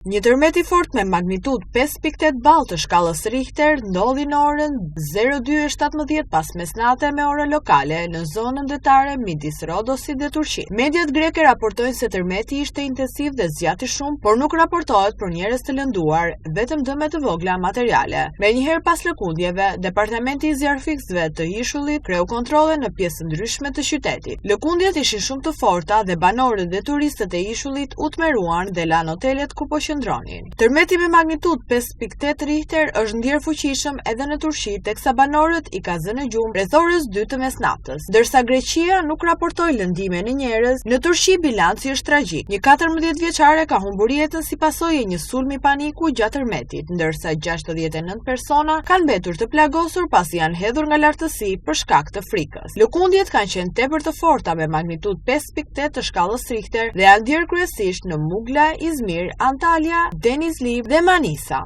Një tërmet i fortë me magnitud 5.8 ballë të shkallës Richter ndodhi në orën 02:17 pas mesnate me orë lokale në zonën detare midis Rodosit dhe Turqit. Mediat greke raportojnë se tërmeti ishte intensiv dhe zgjati shumë, por nuk raportohet për njerëz të lënduar, vetëm dëme të vogla materiale. Menjëherë pas lëkundjeve, Departamenti i Zjarrfiksve të Ishullit kreu kontrolle në pjesë ndryshme të qytetit. Lëkundjet ishin shumë të forta dhe banorët dhe turistët e Ishullit u tmeruan dhe lanë hotelet ku po qëndronin. Tërmeti me magnitud 5.8 Richter është ndjer fuqishëm edhe në Turqi, teksa banorët i ka zënë gjumë rreth orës 2 të mesnatës. Ndërsa Greqia nuk raportoi lëndime në njerëz, në Turqi bilanci është tragjik. Një 14 vjeçare ka humbur jetën si pasojë e një sulmi paniku gjatë tërmetit, ndërsa 69 persona kanë mbetur të plagosur pasi janë hedhur nga lartësi për shkak të frikës. Lëkundjet kanë qenë tepër të forta me magnitud 5.8 të shkallës Richter dhe janë ndjer kryesisht në Mugla, Izmir, Antalya, Denizli dhe Manisa.